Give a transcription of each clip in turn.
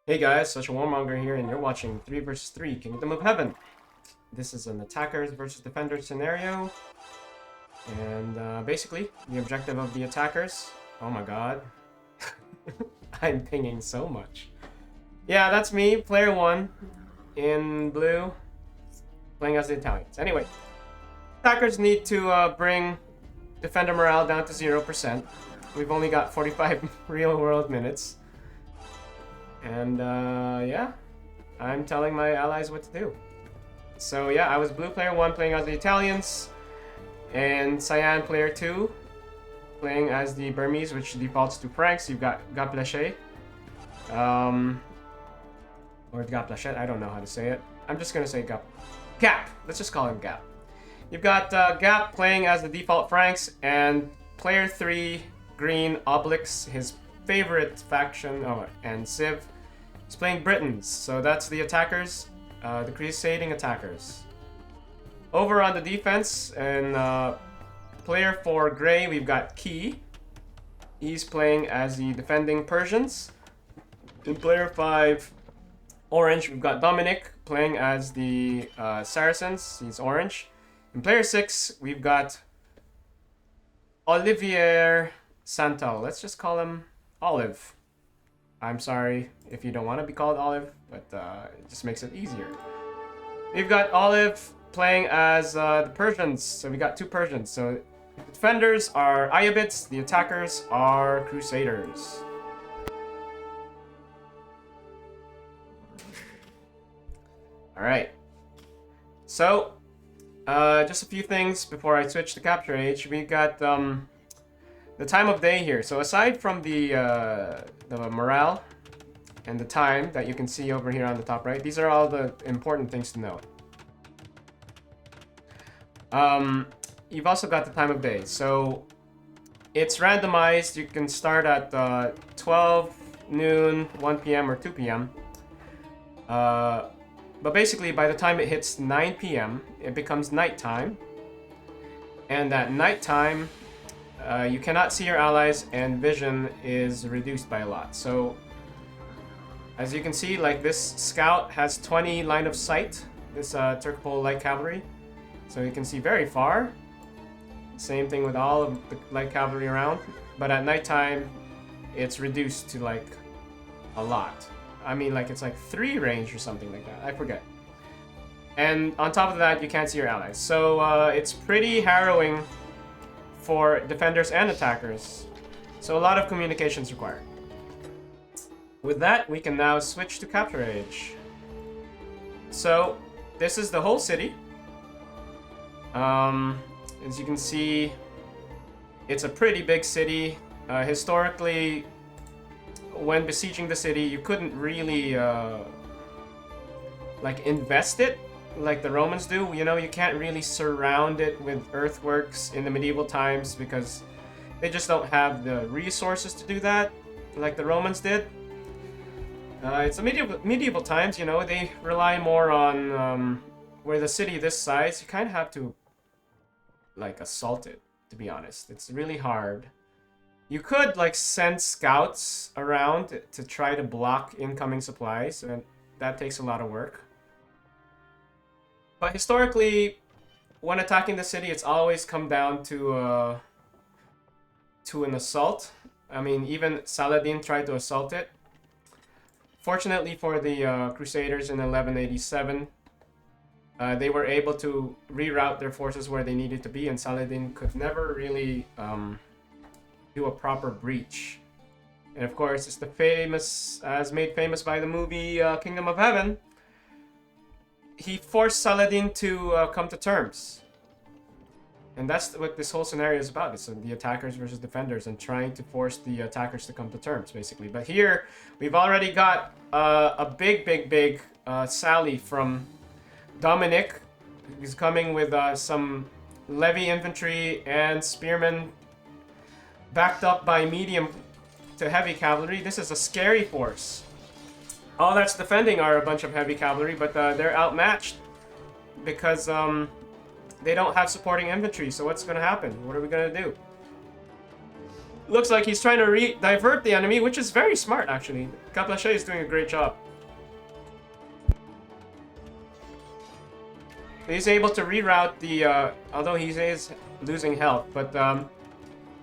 Hey guys, Such a Warmonger here, and you're watching 3 vs 3 Kingdom of Heaven. This is an attackers versus defenders scenario, and basically, the objective of the attackers... Oh my god. I'm pinging so much. Yeah, that's me, player 1, in blue, playing as the Italians. Anyway, attackers need to bring defender morale down to 0%. We've only got 45 real-world minutes. And yeah, I'm telling my allies what to do. So yeah, I was blue player 1 playing as the Italians, and cyan player 2 playing as the Burmese, which defaults to Franks. You've got Gaplache. Or Gaplachet, I don't know how to say it. I'm just gonna say Gap. Let's just call him Gap. You've got Gap playing as the default Franks, and player 3, green, Obelix, his favorite faction, and Civ. He's playing Britons, so that's the attackers, the crusading attackers. Over on the defense, and player 4, gray, we've got Key. He's playing as the defending Persians. In player 5, orange, we've got Dominic playing as the Saracens. He's orange. In player 6, we've got Olivier Santal. Let's just call him Olive. I'm sorry if you don't want to be called Olive, but it just makes it easier. We've got Olive playing as the Persians, so we got 2 Persians. So the defenders are Ayyubids, the attackers are Crusaders. Alright. So, just a few things before I switch to Capture Age. We got the time of day here. So aside from the morale and the time that you can see over here on the top right, these are all the important things to note. You've also got the time of day. So it's randomized. You can start at 12, noon, 1 p.m. or 2 p.m. But basically, by the time it hits 9 p.m., it becomes nighttime. And at nighttime, you cannot see your allies, and vision is reduced by a lot. So, as you can see, like this scout has 20 line of sight, this Turkpol light cavalry. So you can see very far. Same thing with all of the light cavalry around. But at nighttime, it's reduced to like a lot. I mean, like it's like 3 range or something like that. I forget. And on top of that, you can't see your allies. So it's pretty harrowing for defenders and attackers. So a lot of communication is required. With that, we can now switch to Capture Age. So this is the whole city. As you can see, it's a pretty big city. Historically, when besieging the city, you couldn't really like invest it like the Romans do. You know, you can't really surround it with earthworks in the medieval times because they just don't have the resources to do that like the Romans did. It's a medieval times, you know, they rely more on where the city this size, you kind of have to like assault it, to be honest. It's really hard. You could like send scouts around to try to block incoming supplies, and that takes a lot of work. But historically, when attacking the city, it's always come down to an assault. I mean, even Saladin tried to assault it. Fortunately for the Crusaders in 1187, they were able to reroute their forces where they needed to be, and Saladin could never really do a proper breach. And of course, it's the famous, as made famous by the movie Kingdom of Heaven, he forced Saladin to come to terms. And that's what this whole scenario is about. It's the attackers versus defenders and trying to force the attackers to come to terms, basically. But here, we've already got a big sally from Dominic. He's coming with some levy infantry and spearmen backed up by medium to heavy cavalry. This is a scary force. All that's defending are a bunch of heavy cavalry, but they're outmatched because they don't have supporting infantry. So what's going to happen? What are we going to do? Looks like he's trying to divert the enemy, which is very smart, actually. Cavalry is doing a great job. He's able to reroute the, although he is losing health, but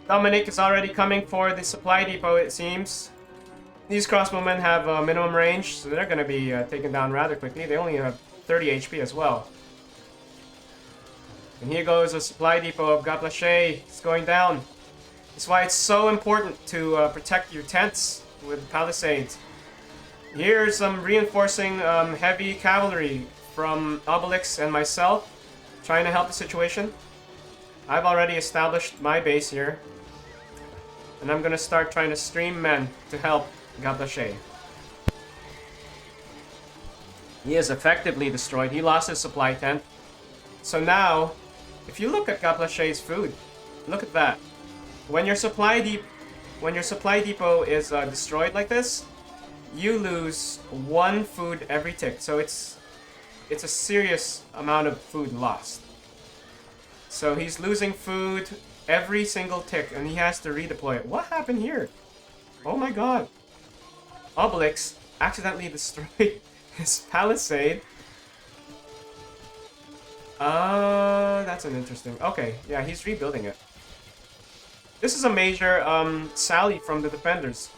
Dominic is already coming for the supply depot, it seems. These crossbowmen have minimum range, so they're going to be taken down rather quickly. They only have 30 HP as well. And here goes a supply depot of Gaplache. It's going down. That's why it's so important to protect your tents with palisades. Here's some reinforcing heavy cavalry from Obelix and myself, trying to help the situation. I've already established my base here, and I'm gonna start trying to stream men to help Gaplache. He is effectively destroyed. He lost his supply tent. So now, if you look at Gaplache's food, look at that. When your supply depot is destroyed like this, you lose 1 food every tick. So it's a serious amount of food lost. So he's losing food every single tick, and he has to redeploy it. What happened here? Oh my god. Obelix accidentally destroyed his palisade. That's an interesting... Okay, yeah, he's rebuilding it. This is a major sally from the defenders.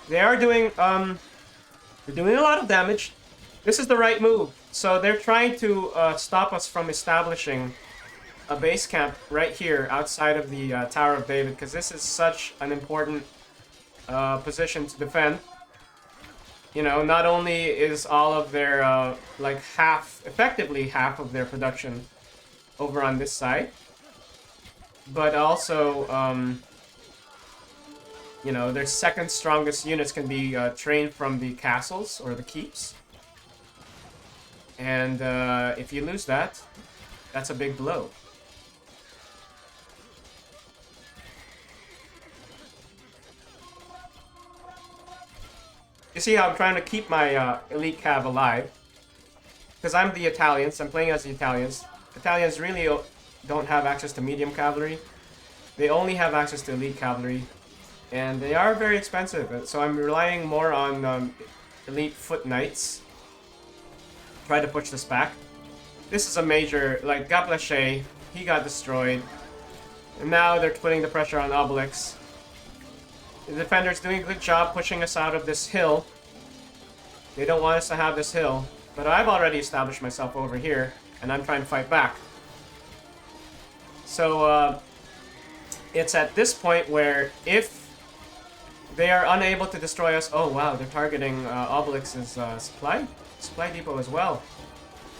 They are doing they're doing a lot of damage. This is the right move. So they're trying to stop us from establishing a base camp right here outside of the Tower of David, because this is such an important position to defend. You know, not only is all of their like effectively half of their production over on this side, but also you know, their second strongest units can be trained from the castles or the keeps. And if you lose that, that's a big blow. You see how I'm trying to keep my elite cav alive? Because I'm the Italians, I'm playing as the Italians. Italians really don't have access to medium cavalry. They only have access to elite cavalry. And they are very expensive, so I'm relying more on elite foot knights. Try to push this back. This is a major, like Gaplache, he got destroyed. And now they're putting the pressure on Obelix. The defender's doing a good job pushing us out of this hill. They don't want us to have this hill. But I've already established myself over here, and I'm trying to fight back. So, it's at this point where if they are unable to destroy us... Oh, wow, they're targeting Obelix's supply depot as well.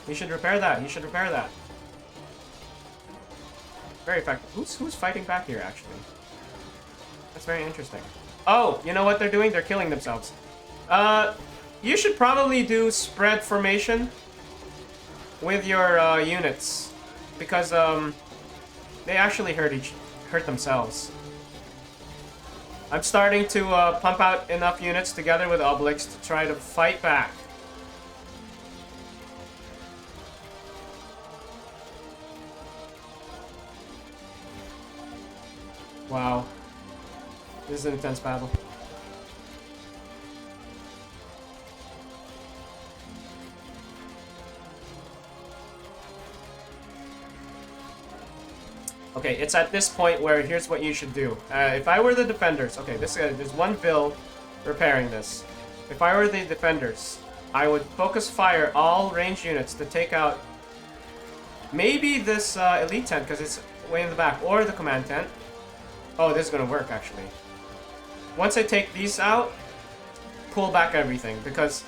He should repair that. He should repair that. Very effective. Who's fighting back here, actually? That's very interesting. Oh, you know what they're doing? They're killing themselves. You should probably do spread formation with your units, because they actually hurt themselves. I'm starting to pump out enough units together with Obelix to try to fight back. Wow. This is an intense battle. Okay, it's at this point where here's what you should do. If I were the defenders... Okay, there's one bill repairing this. If I were the defenders, I would focus fire all ranged units to take out maybe this elite tent, because it's way in the back, or the command tent. Oh, this is going to work, actually. Once I take these out, pull back everything, because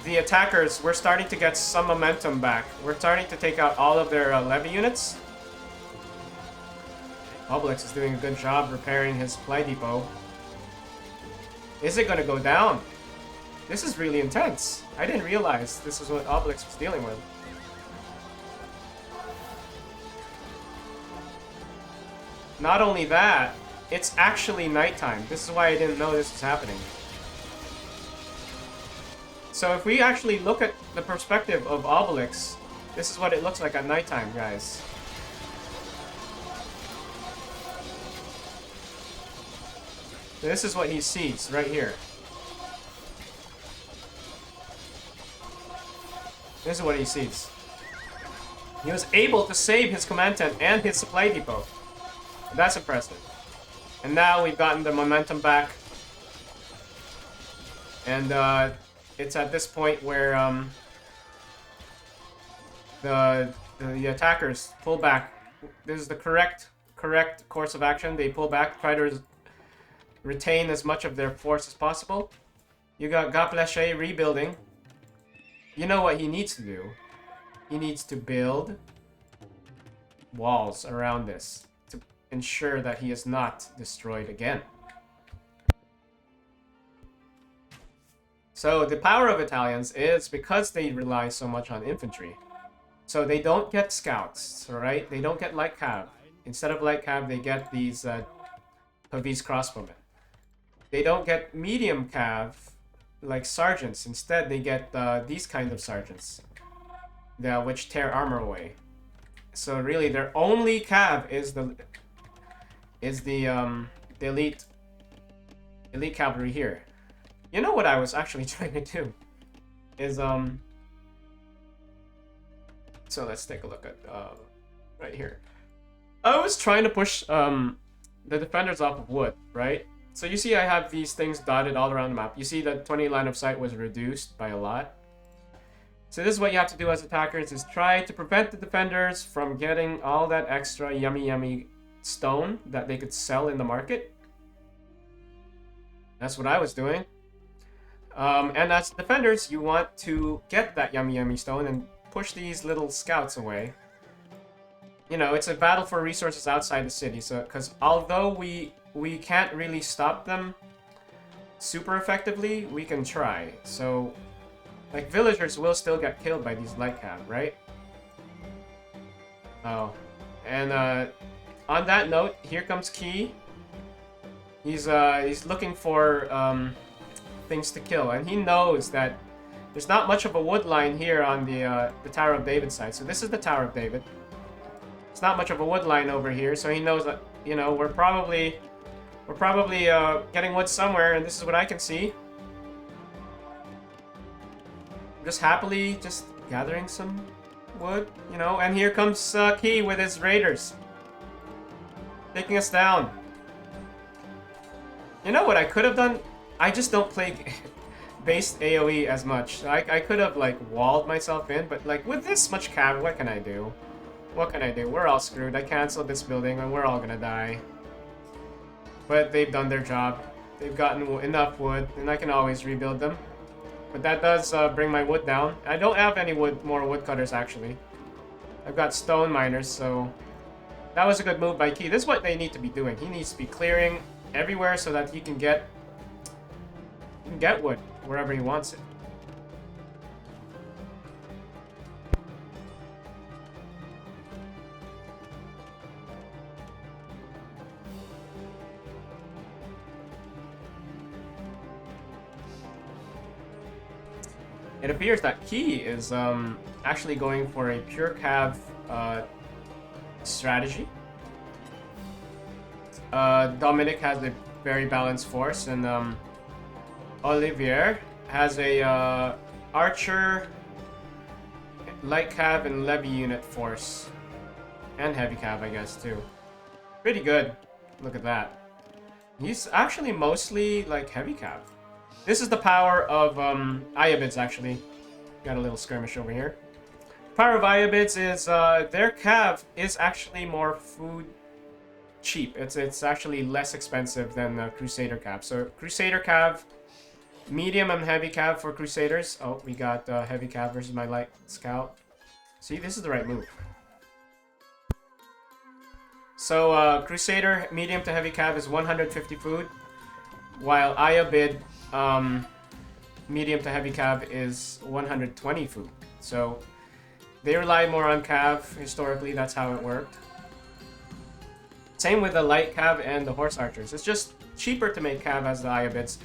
the attackers, we're starting to get some momentum back. We're starting to take out all of their levy units. Obelix is doing a good job repairing his supply depot. Is it going to go down? This is really intense. I didn't realize this is what Obelix was dealing with. Not only that, it's actually nighttime. This is why I didn't know this was happening. So if we actually look at the perspective of Obelix, this is what it looks like at nighttime, guys. This is what he sees right here. This is what he sees. He was able to save his command tent and his supply depot. That's impressive. And now we've gotten the momentum back. And it's at this point where the attackers pull back. This is the correct course of action. They pull back, try to retain as much of their force as possible. You got Gaplache rebuilding. You know what he needs to do? He needs to build walls around this to ensure that he is not destroyed again. So the power of Italians is because they rely so much on infantry. So they don't get scouts, alright? They don't get light cav. Instead of light cav, they get these Pavese crossbowmen. They don't get medium cav like sergeants. Instead, they get these kind of sergeants, which tear armor away. So really, their only cav is the elite cavalry here. You know what I was actually trying to do is so let's take a look at right here. I was trying to push the defenders off of wood, right? So you see I have these things dotted all around the map. You see that 20 line of sight was reduced by a lot. So this is what you have to do as attackers, is try to prevent the defenders from getting all that extra yummy stone that they could sell in the market. That's what I was doing. And as defenders, you want to get that yummy stone and push these little scouts away. You know, it's a battle for resources outside the city. So, because although we can't really stop them super effectively, we can try. So, like, villagers will still get killed by these light cav, right? Oh, and on that note, here comes Key. He's looking for things to kill, and he knows that there's not much of a wood line here on the Tower of David side. So this is the Tower of David. It's not much of a wood line over here, so he knows that, you know, we're probably getting wood somewhere, and this is what I can see. Just happily just gathering some wood, you know, and here comes Key with his raiders, taking us down. You know what I could have done? I just don't play based AoE as much. I could have, like, walled myself in, but, like, with this much cav, what can I do? What can I do? We're all screwed. I canceled this building and we're all gonna die. But they've done their job. They've gotten enough wood, and I can always rebuild them. But that does bring my wood down. I don't have any more woodcutters, actually. I've got stone miners, so that was a good move by Key. This is what they need to be doing. He needs to be clearing everywhere so that he can get wood wherever he wants it. It appears that Key is actually going for a pure cav strategy. Dominic has a very balanced force, and Olivier has a archer, light cav, and levy unit force, and heavy cav, I guess, too. Pretty good. Look at that. He's actually mostly like heavy cav. This is the power of Ayabids, actually. Got a little skirmish over here. The power of Ayabids is their cav is actually more food cheap. It's actually less expensive than Crusader cav. So Crusader cav, medium and heavy cav for Crusaders. Oh, we got heavy cav versus my light scout. See, this is the right move. So Crusader medium to heavy cav is 150 food, while Ayabid medium to heavy cav is 120 food. So they rely more on cav. Historically, that's how it worked. Same with the light cav and the horse archers. It's just cheaper to make cav as the Ayabids.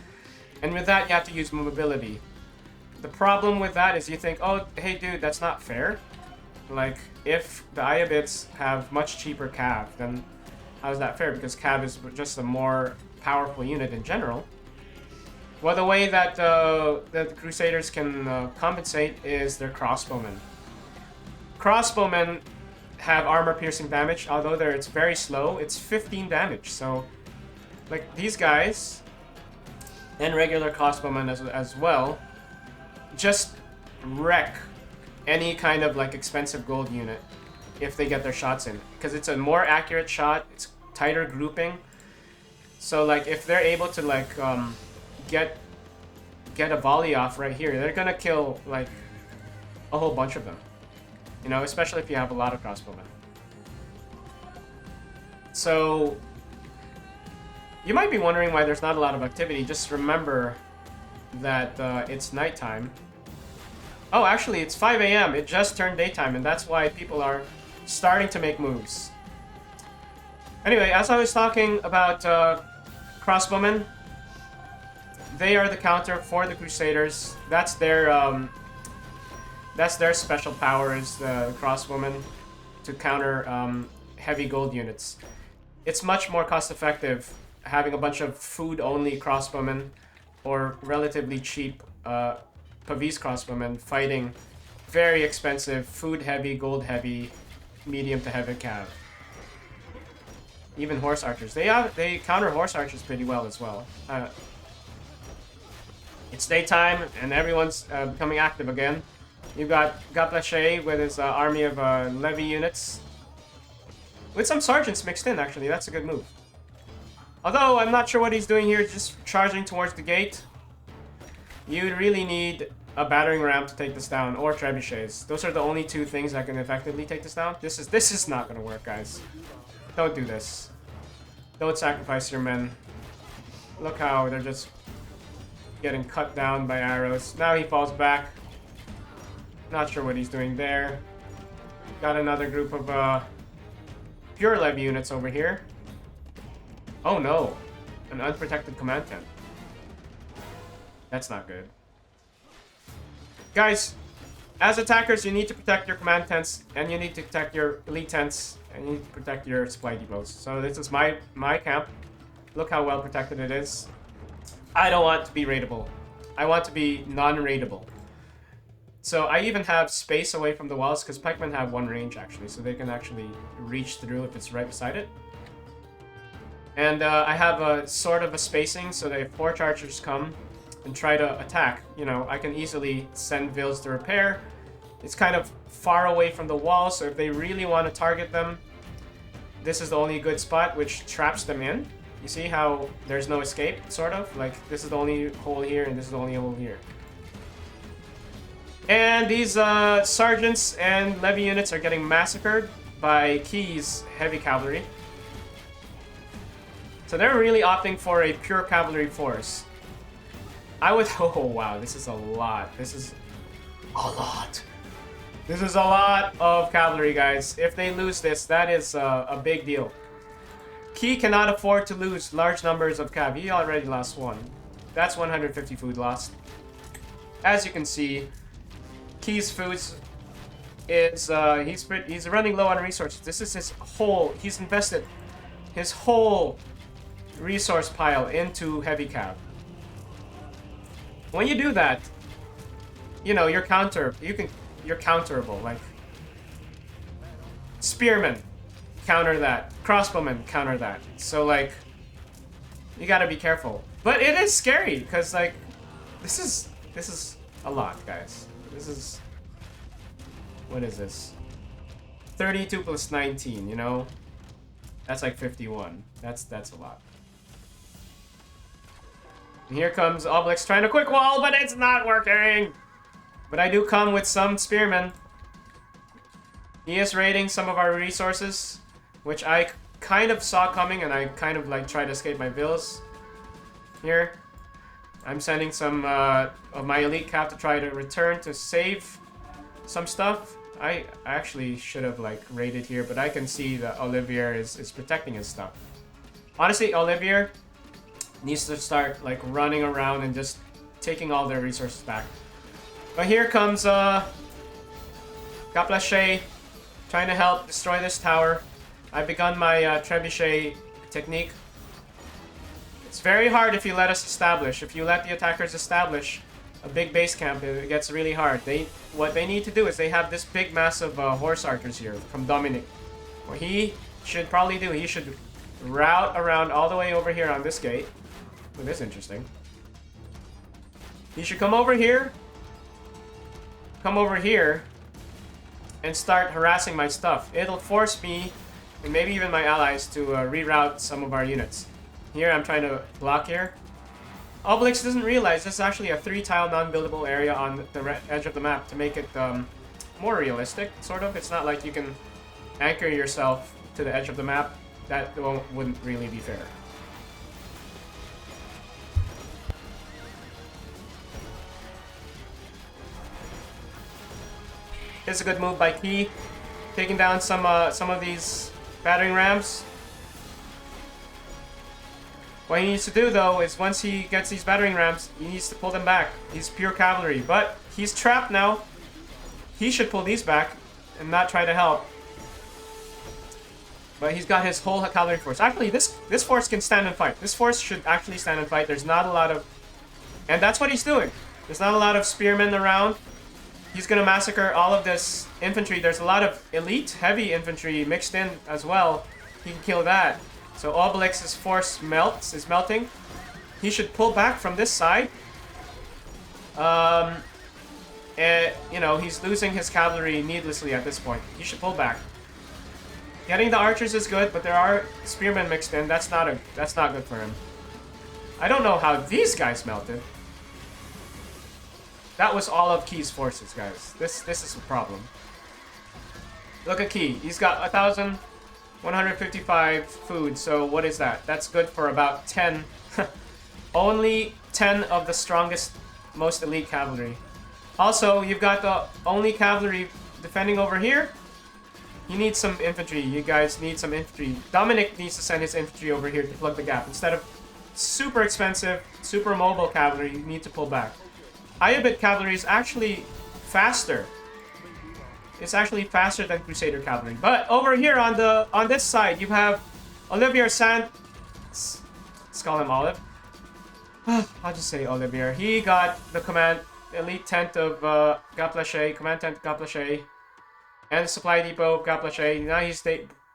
And with that, you have to use mobility. The problem with that is you think, oh, hey dude, that's not fair. Like, if the Ayabids have much cheaper cav, then how is that fair? Because cav is just a more powerful unit in general. Well, the way that the Crusaders can compensate is their crossbowmen. Crossbowmen have armor-piercing damage, although it's very slow. It's 15 damage, so like these guys and regular crossbowmen as well just wreck any kind of like expensive gold unit if they get their shots in, because it's a more accurate shot. It's tighter grouping, so like if they're able to like get a volley off right here, they're gonna kill like a whole bunch of them, you know, especially if you have a lot of crossbowmen. So you might be wondering why there's not a lot of activity. Just remember that it's nighttime. Oh, actually, it's 5 a.m. It just turned daytime, and that's why people are starting to make moves. Anyway, as I was talking about crossbowmen, they are the counter for the Crusaders. That's their special power, is the crossbowmen to counter heavy gold units. It's much more cost-effective having a bunch of food-only crossbowmen or relatively cheap Pavis crossbowmen fighting very expensive food-heavy, gold-heavy, medium to heavy cav. Even horse archers. They counter horse archers pretty well as well. It's daytime and everyone's becoming active again. You've got Gaplache with his army of levy units. With some sergeants mixed in, actually. That's a good move. Although, I'm not sure what he's doing here, just charging towards the gate. You really need a battering ram to take this down, or trebuchets. Those are the only two things that can effectively take this down. This is not gonna work, guys. Don't do this. Don't sacrifice your men. Look how they're just getting cut down by arrows. Now he falls back. Not sure what he's doing there. Got another group of pure levy units over here. Oh no, an unprotected command tent. That's not good. Guys, as attackers, you need to protect your command tents, and you need to protect your elite tents, and you need to protect your supply depots. So this is my camp. Look how well protected it is. I don't want to be raidable. I want to be non-raidable. So I even have space away from the walls, because pikemen have one range actually, so they can actually reach through if it's right beside it. And I have a sort of a spacing, so that if 4 chargers come and try to attack, you know, I can easily send Vils to repair. It's kind of far away from the wall, so if they really want to target them, this is the only good spot, which traps them in. You see how there's no escape, sort of? Like, this is the only hole here, and this is the only hole here. And these sergeants and levy units are getting massacred by Key's heavy cavalry. So they're really opting for a pure cavalry force. I would... Oh, wow, this is a lot. This is a lot. This is a lot of cavalry, guys. If they lose this, that is a big deal. Key cannot afford to lose large numbers of cav. He already lost one. That's 150 food lost. As you can see, Key's foods is... he's running low on resources. This is his whole... He's invested his whole resource pile into heavy cav. When you do that, you know, you're counterable. Like, spearmen, counter that. Crossbowmen, counter that. So, like, you gotta be careful. But it is scary, because, like, this is a lot, guys. This is... What is this? 32 plus 19, you know? That's like 51. That's a lot. And here comes Obelix trying to quick wall, but it's not working! But I do come with some spearmen. He is raiding some of our resources, which I kind of saw coming, and I kind of like tried to escape my Vils. Here. I'm sending some of my elite cap to try to return to save some stuff. I actually should have like raided here, but I can see that Olivier is protecting his stuff. Honestly, Olivier needs to start like running around and just taking all their resources back. But here comes Caplache trying to help destroy this tower. I've begun my trebuchet technique. It's very hard if you let us establish. If you let the attackers establish a big base camp, it gets really hard. What they need to do is they have this big massive horse archers here from Dominic. What he should probably do, he should route around all the way over here on this gate. Oh, this is interesting. He should come over here, and start harassing my stuff. It'll force me, and maybe even my allies, to reroute some of our units. Here, I'm trying to block here. Obelix doesn't realize this is actually a 3-tile non-buildable area on the edge of the map to make it more realistic, sort of. It's not like you can anchor yourself to the edge of the map. That wouldn't really be fair. It's a good move by Key, taking down some of these battering rams. What he needs to do, though, is once he gets these battering rams, he needs to pull them back. He's pure cavalry, but he's trapped now. He should pull these back and not try to help. But he's got his whole cavalry force. Actually, this force can stand and fight. This force should actually stand and fight. There's not a lot of... And that's what he's doing. There's not a lot of spearmen around. He's going to massacre all of this infantry. There's a lot of elite heavy infantry mixed in as well. He can kill that. So Obelix's force is melting. He should pull back from this side. And, you know, he's losing his cavalry needlessly at this point. He should pull back. Getting the archers is good, but there are spearmen mixed in. That's not good for him. I don't know how these guys melted. That was all of Key's forces, guys. This is a problem. Look at Key. He's got 1,155 food, so what is that? That's good for about 10. Only 10 of the strongest, most elite cavalry. Also, you've got the only cavalry defending over here. You need some infantry. You guys need some infantry. Dominic needs to send his infantry over here to plug the gap. Instead of super expensive, super mobile cavalry, you need to pull back. Iobit cavalry is actually faster. It's actually faster than Crusader cavalry. But over here on this side, you have Olivier let's call him Olive. I'll just say Olivier. He got the elite tent of Gaplachet, command tent Gaplachet, and the supply depot of Gaplachet. Now he's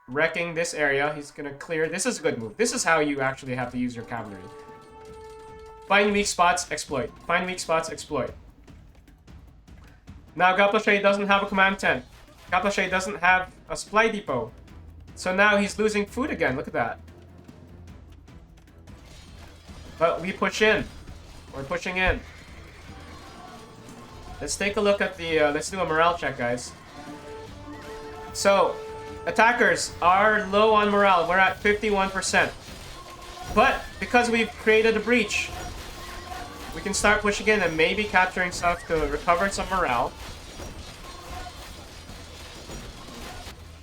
wrecking this area. He's gonna clear. This is a good move. This is how you actually have to use your cavalry. Find weak spots, exploit. Find weak spots, exploit. Now Gaplachet doesn't have a command tent. Gaplachet doesn't have a supply depot. So now he's losing food again. Look at that. But we push in. We're pushing in. Let's take a look at the... let's do a morale check, guys. So, attackers are low on morale. We're at 51%. But because we've created a breach, we can start pushing in and maybe capturing stuff to recover some morale.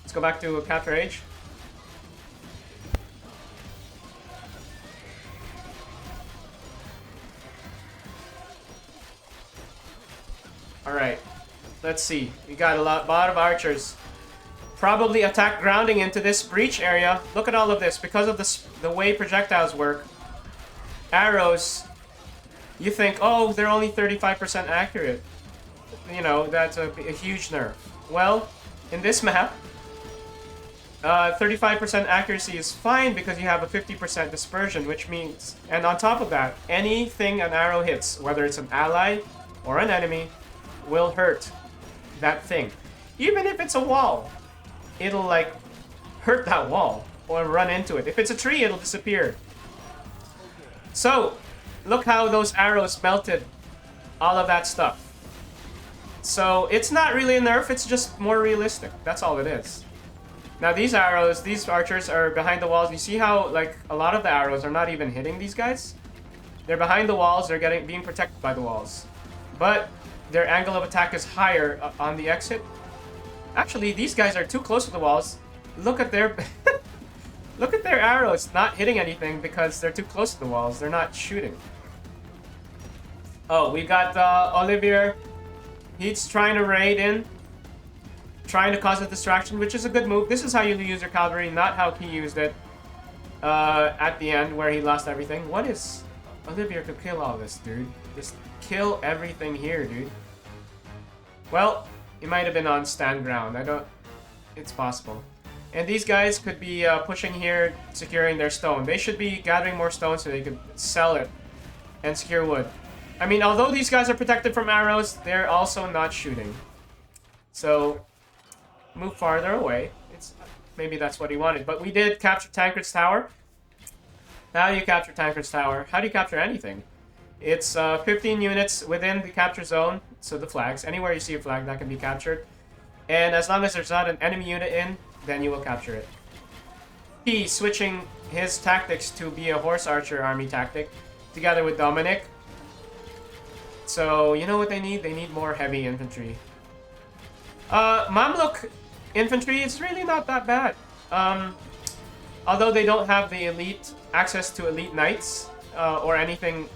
Let's go back to capture age. Alright, let's see. We got a lot of archers. Probably attack grounding into this breach area. Look at all of this. Because of the way projectiles work, arrows, you think, oh, they're only 35% accurate. You know, that's a huge nerf. Well, in this map, 35% accuracy is fine because you have a 50% dispersion, which means, and on top of that, anything an arrow hits, whether it's an ally or an enemy, will hurt that thing. Even if it's a wall, it'll like hurt that wall or run into it. If it's a tree, it'll disappear. So, look how those arrows melted all of that stuff. So, it's not really a nerf, it's just more realistic. That's all it is. Now, these arrows, these archers are behind the walls. You see how, like, a lot of the arrows are not even hitting these guys? They're behind the walls, they're being protected by the walls. But their angle of attack is higher on the exit. Actually, these guys are too close to the walls. Look at their... Look at their arrows not hitting anything because they're too close to the walls. They're not shooting. Oh, we got Olivier. He's trying to raid in. Trying to cause a distraction, which is a good move. This is how you use your cavalry, not how he used it. at the end where he lost everything. What is... Olivier could kill all this, dude. Just kill everything here, dude. Well, he might have been on stand ground. I don't... It's possible. And these guys could be pushing here, securing their stone. They should be gathering more stone so they could sell it and secure wood. I mean, although these guys are protected from arrows, they're also not shooting. So, move farther away. Maybe that's what he wanted. But we did capture Tancred's tower. How do you capture Tancred's tower? How do you capture anything? It's 15 units within the capture zone. So the flags. Anywhere you see a flag, that can be captured. And as long as there's not an enemy unit in, then you will capture it. He's switching his tactics to be a horse archer army tactic. Together with Dominic. So, you know what they need? They need more heavy infantry. Mamluk infantry is really not that bad. Although they don't have the elite access to elite knights or anything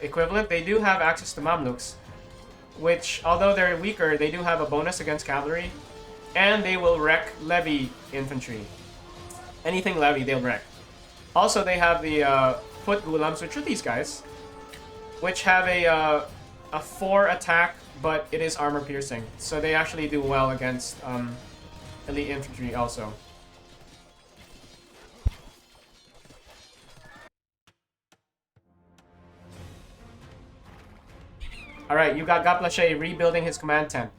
equivalent, they do have access to Mamluks, which, although they're weaker, they do have a bonus against cavalry, and they will wreck levy infantry. Anything levy, they'll wreck. Also, they have the foot gulams, which are these guys, which have a 4 attack, but it is armor piercing, so they actually do well against elite infantry also. Alright, you got Gaplache rebuilding his command tent,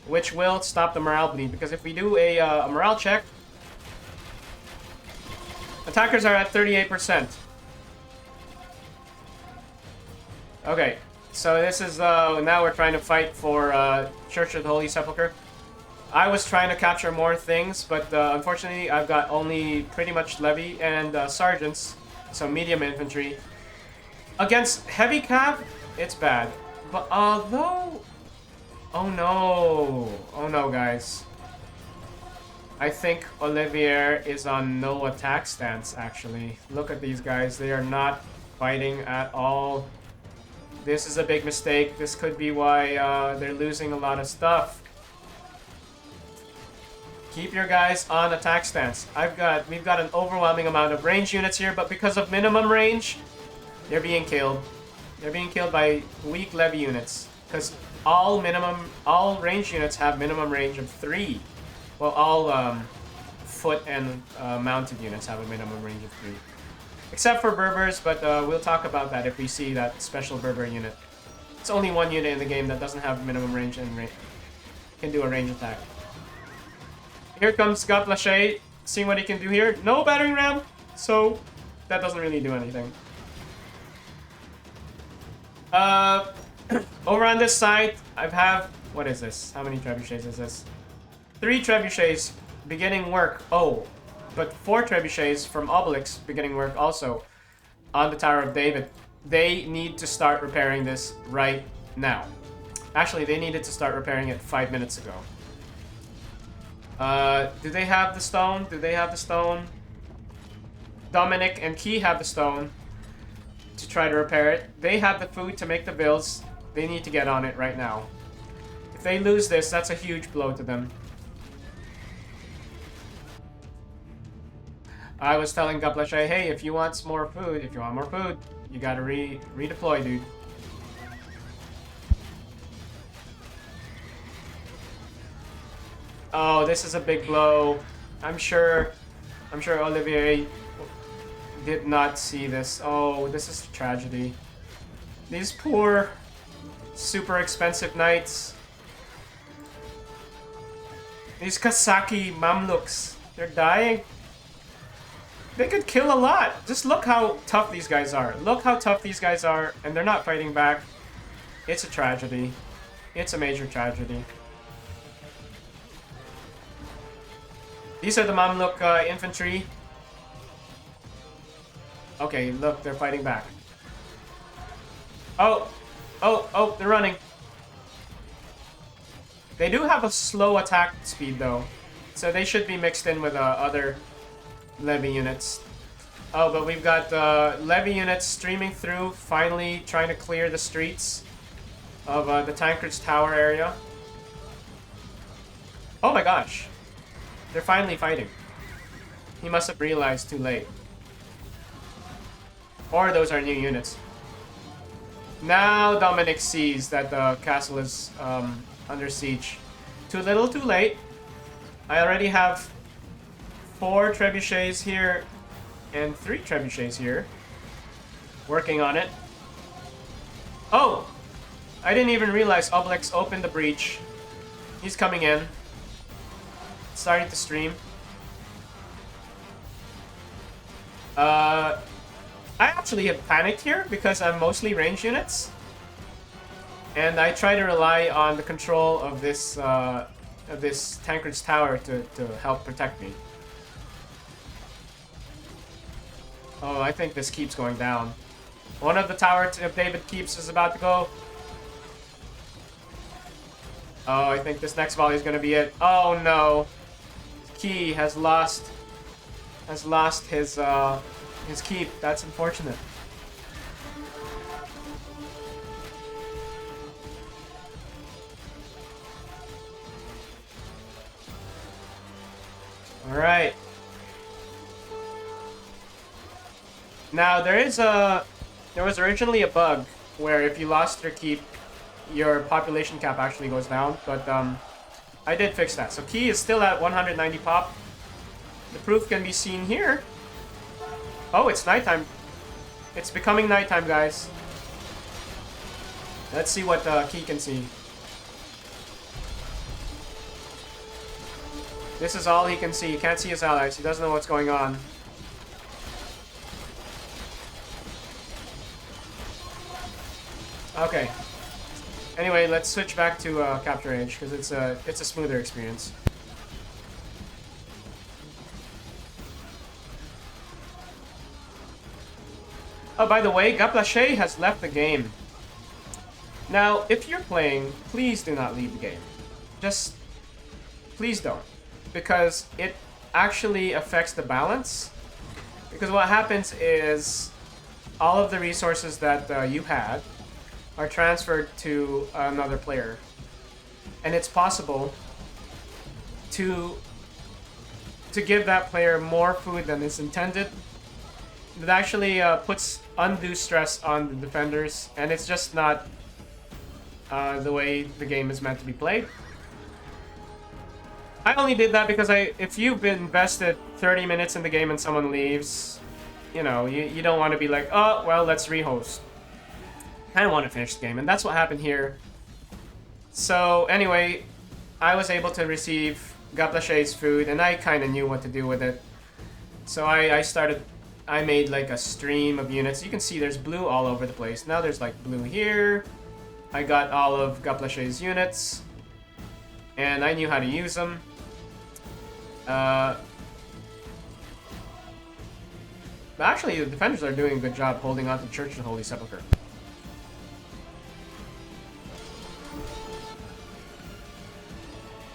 which will stop the morale bleed, because if we do a morale check, attackers are at 38%. Okay, so this is, now we're trying to fight for Church of the Holy Sepulchre. I was trying to capture more things, but unfortunately I've got only pretty much levy and sergeants, so medium infantry. Against heavy cav, it's bad. But although... Oh no, guys. I think Olivier is on no attack stance, actually. Look at these guys, they are not fighting at all. This is a big mistake. This could be why they're losing a lot of stuff. Keep your guys on attack stance. We've got an overwhelming amount of range units here, but because of minimum range, they're being killed. They're being killed by weak levy units, because all range units have minimum range of 3. Well, all foot and mounted units have a minimum range of 3. Except for Berbers, but we'll talk about that if we see that special Berber unit. It's only one unit in the game that doesn't have minimum range and can do a range attack. Here comes Scott Lachey, seeing what he can do here. No battering ram, so that doesn't really do anything. Over on this side, I have... What is this? How many trebuchets is this? 3 trebuchets beginning work. Oh, but 4 trebuchets from Obelix beginning work also on the Tower of David. They need to start repairing this right now. Actually, they needed to start repairing it 5 minutes ago. Do they have the stone? Do they have the stone? Dominic and Key have the stone to try to repair it. They have the food to make the builds. They need to get on it right now. If they lose this, that's a huge blow to them. I was telling Gaplache, hey, if you want more food, you gotta redeploy, dude. Oh, this is a big blow. I'm sure Olivier did not see this. Oh, this is a tragedy. These poor, super expensive knights. These Kasaki Mamluks, they're dying. They could kill a lot. Just look how tough these guys are. Look how tough these guys are, and they're not fighting back. It's a tragedy. It's a major tragedy. These are the Mamluk infantry. Okay, look, they're fighting back. Oh, they're running. They do have a slow attack speed, though. So they should be mixed in with other levy units. Oh, but we've got levy units streaming through, finally trying to clear the streets of the Tancred's tower area. Oh my gosh. They're finally fighting. He must have realized too late. Or those are new units. Now Dominic sees that the castle is under siege. Too little, too late. I already have 4 trebuchets here and 3 trebuchets here. Working on it. Oh! I didn't even realize Obelix opened the breach. He's coming in. Starting to stream. I actually have panicked here because I'm mostly range units. And I try to rely on the control of this Tancred's tower to help protect me. Oh, I think this keeps going down. One of the tower of David keeps is about to go. Oh, I think this next volley is gonna be it. Oh no. Key has lost his keep. That's unfortunate. All right. Now there was originally a bug where if you lost your keep, your population cap actually goes down, but I did fix that. So Key is still at 190 pop. The proof can be seen here. Oh, it's nighttime. It's becoming nighttime, guys. Let's see what Key can see. This is all he can see. He can't see his allies. He doesn't know what's going on. Okay. Anyway, let's switch back to Capture Age because it's a smoother experience. Oh, by the way, Gaplache has left the game. Now, if you're playing, please do not leave the game. Just, please don't. Because it actually affects the balance. Because what happens is, all of the resources that you had are transferred to another player. And it's possible to give that player more food than is intended. It actually puts undue stress on the defenders, and it's just not the way the game is meant to be played. I only did that because if you've invested 30 minutes in the game and someone leaves, you know, you don't want to be like, oh, well, let's rehost. I kind of want to finish the game, and that's what happened here. So anyway, I was able to receive Gaplache's food, and I kind of knew what to do with it. So I made like a stream of units. You can see there's blue all over the place. Now there's like blue here. I got all of Gaplache's units, and I knew how to use them. But actually, the defenders are doing a good job holding on to Church of the Holy Sepulchre.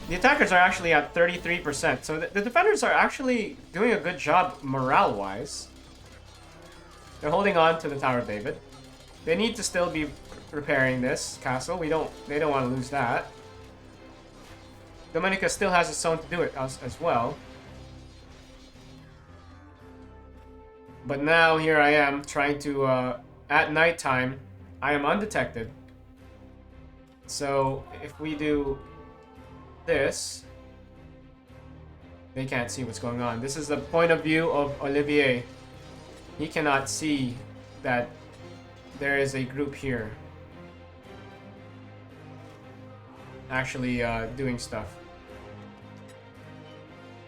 The attackers are actually at 33%, so the defenders are actually doing a good job morale-wise. They're holding on to the Tower of David. They need to still be repairing this castle. They don't want to lose that. Dominica still has a zone to do it as well. But now here I am trying to, at nighttime, I am undetected. So if we do this, they can't see what's going on. This is the point of view of Olivier. He cannot see that there is a group here actually doing stuff.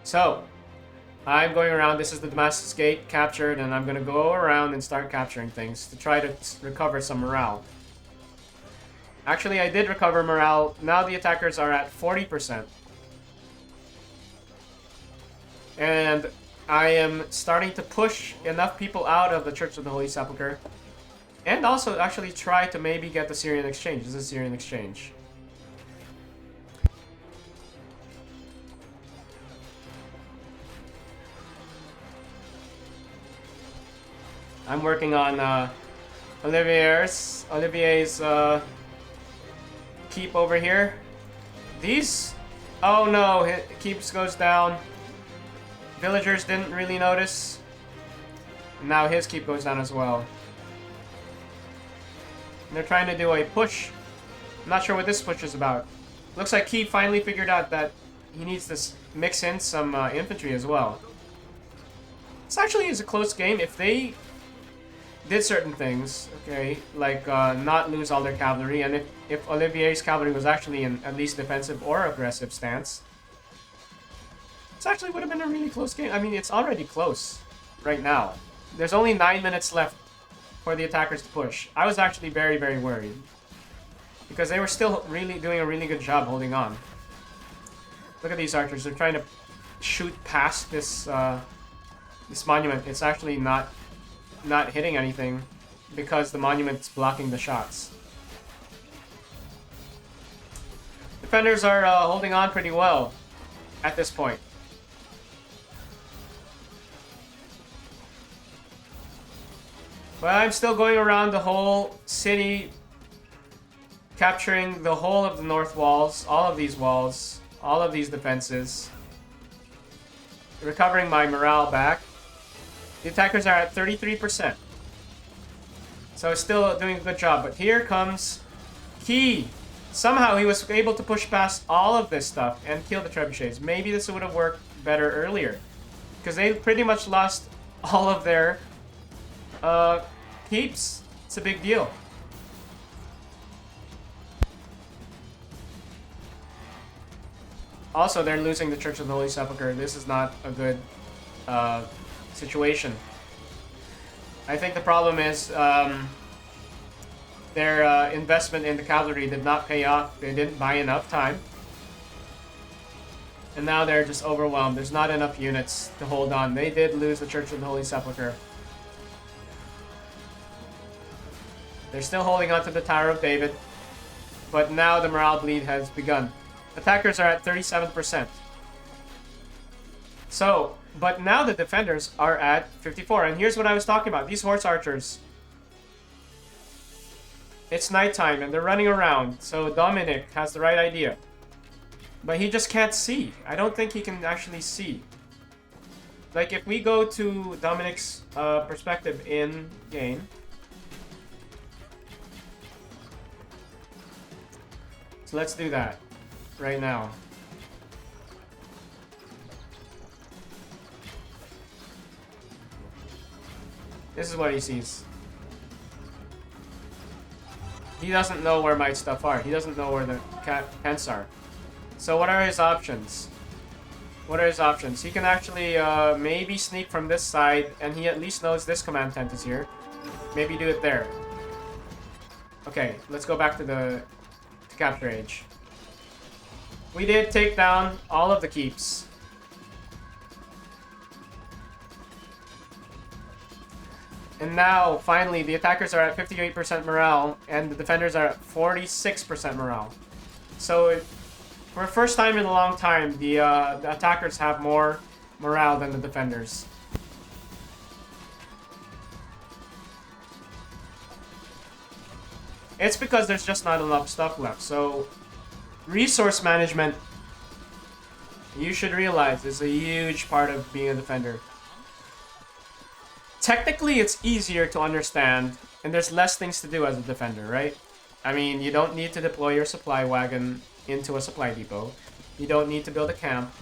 So I'm going around. This is the Damascus Gate captured, and I'm gonna go around and start capturing things to try to recover some morale. Actually, I did recover morale. Now the attackers are at 40%. And I am starting to push enough people out of the Church of the Holy Sepulchre. And also actually try to maybe get the Syrian Exchange. This is Syrian Exchange. I'm working on Olivier's keep over here. These, oh no, keeps goes down. Villagers didn't really notice. Now his keep goes down as well. And they're trying to do a push. I'm not sure what this push is about. Looks like he finally figured out that he needs to mix in some infantry as well. This actually is a close game. If they did certain things, okay, like not lose all their cavalry, and if Olivier's cavalry was actually in at least defensive or aggressive stance, this actually would have been a really close game. I mean, it's already close right now. There's only 9 minutes left for the attackers to push. I was actually very, very worried because they were still really doing a really good job holding on. Look at these archers. They're trying to shoot past this this monument. It's actually not hitting anything because the monument's blocking the shots. Defenders are holding on pretty well at this point. But I'm still going around the whole city, capturing the whole of the north walls, all of these walls, all of these defenses, recovering my morale back. The attackers are at 33%. So still doing a good job. But here comes Key. Somehow he was able to push past all of this stuff and kill the trebuchets. Maybe this would have worked better earlier, because they pretty much lost all of their keeps. It's a big deal. Also, they're losing the Church of the Holy Sepulchre. This is not a good situation. I think the problem is their investment in the cavalry did not pay off. They didn't buy enough time. And now they're just overwhelmed. There's not enough units to hold on. They did lose the Church of the Holy Sepulchre. They're still holding on to the Tower of David. But now the morale bleed has begun. Attackers are at 37%. So, but now the defenders are at 54. And here's what I was talking about. These horse archers. It's nighttime and they're running around. So Dominic has the right idea. But he just can't see. I don't think he can actually see. Like, if we go to Dominic's perspective in game. So let's do that right now. This is what he sees. He doesn't know where my stuff are. He doesn't know where the tents are. So what are his options? What are his options? He can actually maybe sneak from this side, and he at least knows this command tent is here. Maybe do it there. Okay, let's go back to the capture age. We did take down all of the keeps. And now, finally, the attackers are at 58% morale, and the defenders are at 46% morale. So, for the first time in a long time, the attackers have more morale than the defenders. It's because there's just not enough stuff left. So, resource management, you should realize, is a huge part of being a defender. Technically, it's easier to understand, and there's less things to do as a defender, right? I mean, you don't need to deploy your supply wagon into a supply depot. You don't need to build a camp.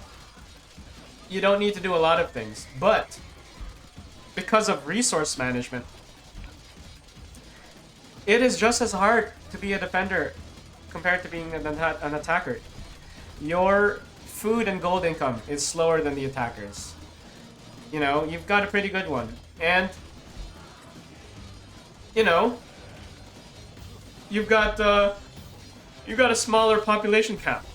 You don't need to do a lot of things. But, because of resource management, it is just as hard to be a defender compared to being an attacker. Your food and gold income is slower than the attackers. You know, you've got a pretty good one. And, you know, you've got a smaller population cap.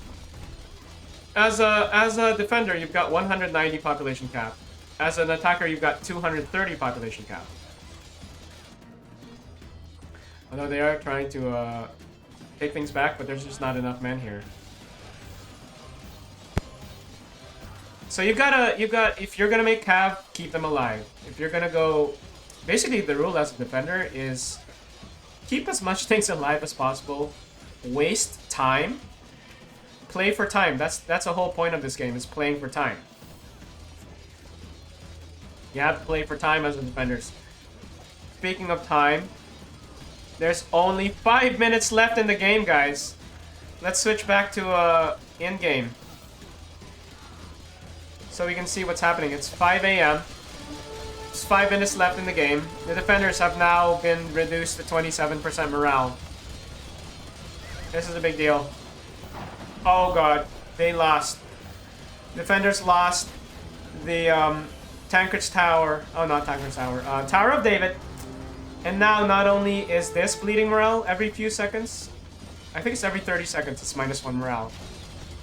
As a defender, you've got 190 population cap. As an attacker, you've got 230 population cap. Although they are trying to take things back, but there's just not enough men here. So if you're gonna make cav, keep them alive. If you're gonna go, basically the rule as a defender is keep as much things alive as possible, waste time, play for time. That's the whole point of this game, is playing for time. You have to play for time as the defenders. Speaking of time, there's only 5 minutes left in the game, guys. Let's switch back to in-game, so we can see what's happening. It's 5 a.m. There's 5 minutes left in the game. The defenders have now been reduced to 27% morale. This is a big deal. Oh god, they lost. Defenders lost the Tancred's Tower. Oh, not Tancred's Tower. Tower of David. And now not only is this bleeding morale every few seconds, I think it's every 30 seconds it's -1 morale.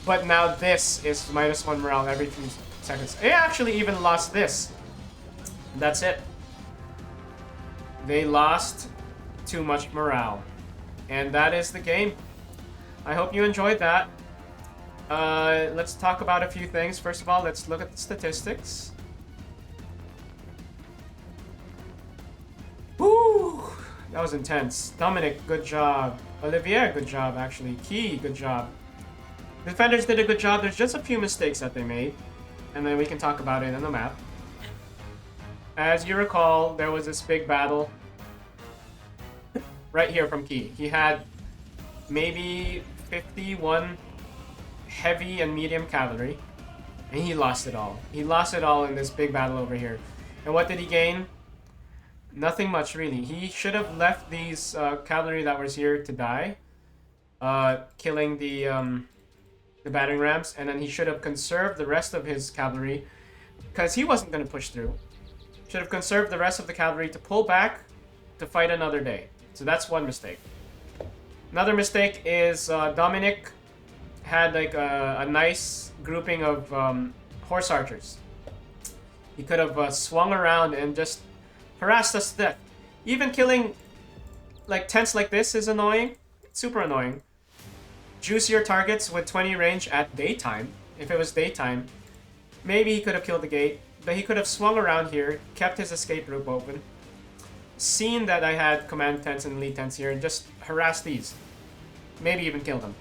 But now this is -1 morale every few seconds. They actually even lost this. That's it. They lost too much morale. And that is the game. I hope you enjoyed that. Let's talk about a few things. First of all, let's look at the statistics. Woo! That was intense. Dominic, good job. Olivier, good job, actually. Key, good job. Defenders did a good job. There's just a few mistakes that they made. And then we can talk about it on the map. As you recall, there was this big battle right here from Key. He had maybe 51 heavy and medium cavalry, and he lost it all. He lost it all in this big battle over here. And what did he gain? Nothing much, really. He should have left these cavalry that was here to die, killing the battering rams, and then he should have conserved the rest of his cavalry, because he wasn't going to push through. Should have conserved the rest of the cavalry to pull back to fight another day. So that's one mistake. Another mistake is Dominic had like a nice grouping of horse archers. He could have swung around and just harassed us to death. Even killing like tents like this is annoying. It's super annoying. Juicier targets with 20 range at daytime. If it was daytime, maybe he could have killed the gate. But he could have swung around here, kept his escape route open, seen that I had command tents and lead tents here, and just harassed these. Maybe even kill them.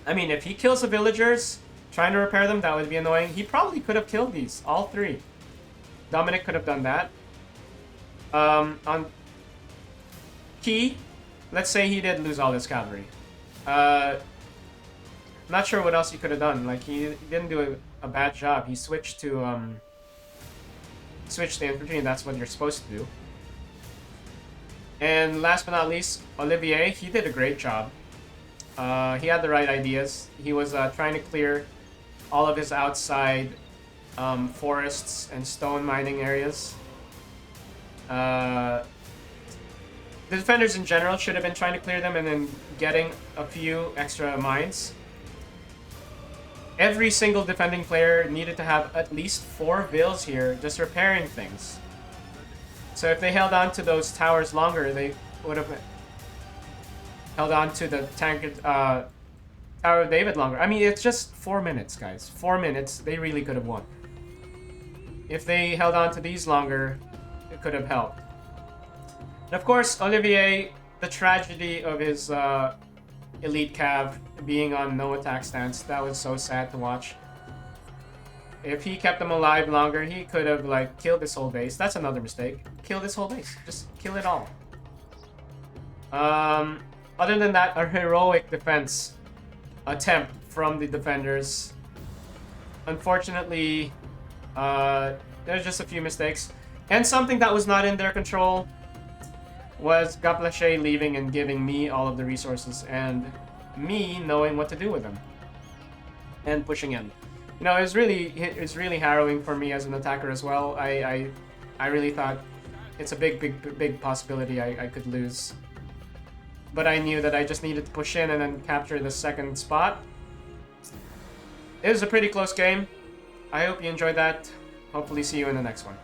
I mean, if he kills the villagers, trying to repair them, that would be annoying. He probably could have killed these, all three. Dominic could have done that. On Key, let's say he did lose all his cavalry. Not sure what else he could have done. Like, he didn't do a bad job. He switched to infantry, and that's what you're supposed to do. And last but not least, Olivier, he did a great job. He had the right ideas. He was trying to clear all of his outside forests and stone mining areas. The defenders in general should have been trying to clear them and then getting a few extra mines. Every single defending player needed to have at least 4 vills here, just repairing things. So if they held on to those towers longer, they would have held on to the Tancred, Tower of David longer. I mean, it's just 4 minutes, guys. 4 minutes, they really could have won. If they held on to these longer, it could have helped. And of course, Olivier, the tragedy of his elite cav being on no attack stance, that was so sad to watch. If he kept them alive longer, he could have like killed this whole base. That's another mistake. Kill this whole base. Just kill it all. Other than that, a heroic defense attempt from the defenders. Unfortunately, there's just a few mistakes. And something that was not in their control was Gaplache leaving and giving me all of the resources and me knowing what to do with them and pushing in. You know, it's really harrowing for me as an attacker as well. I really thought it's a big possibility I could lose, but I knew that I just needed to push in and then capture the second spot. It was a pretty close game. I hope you enjoyed that. Hopefully see you in the next one.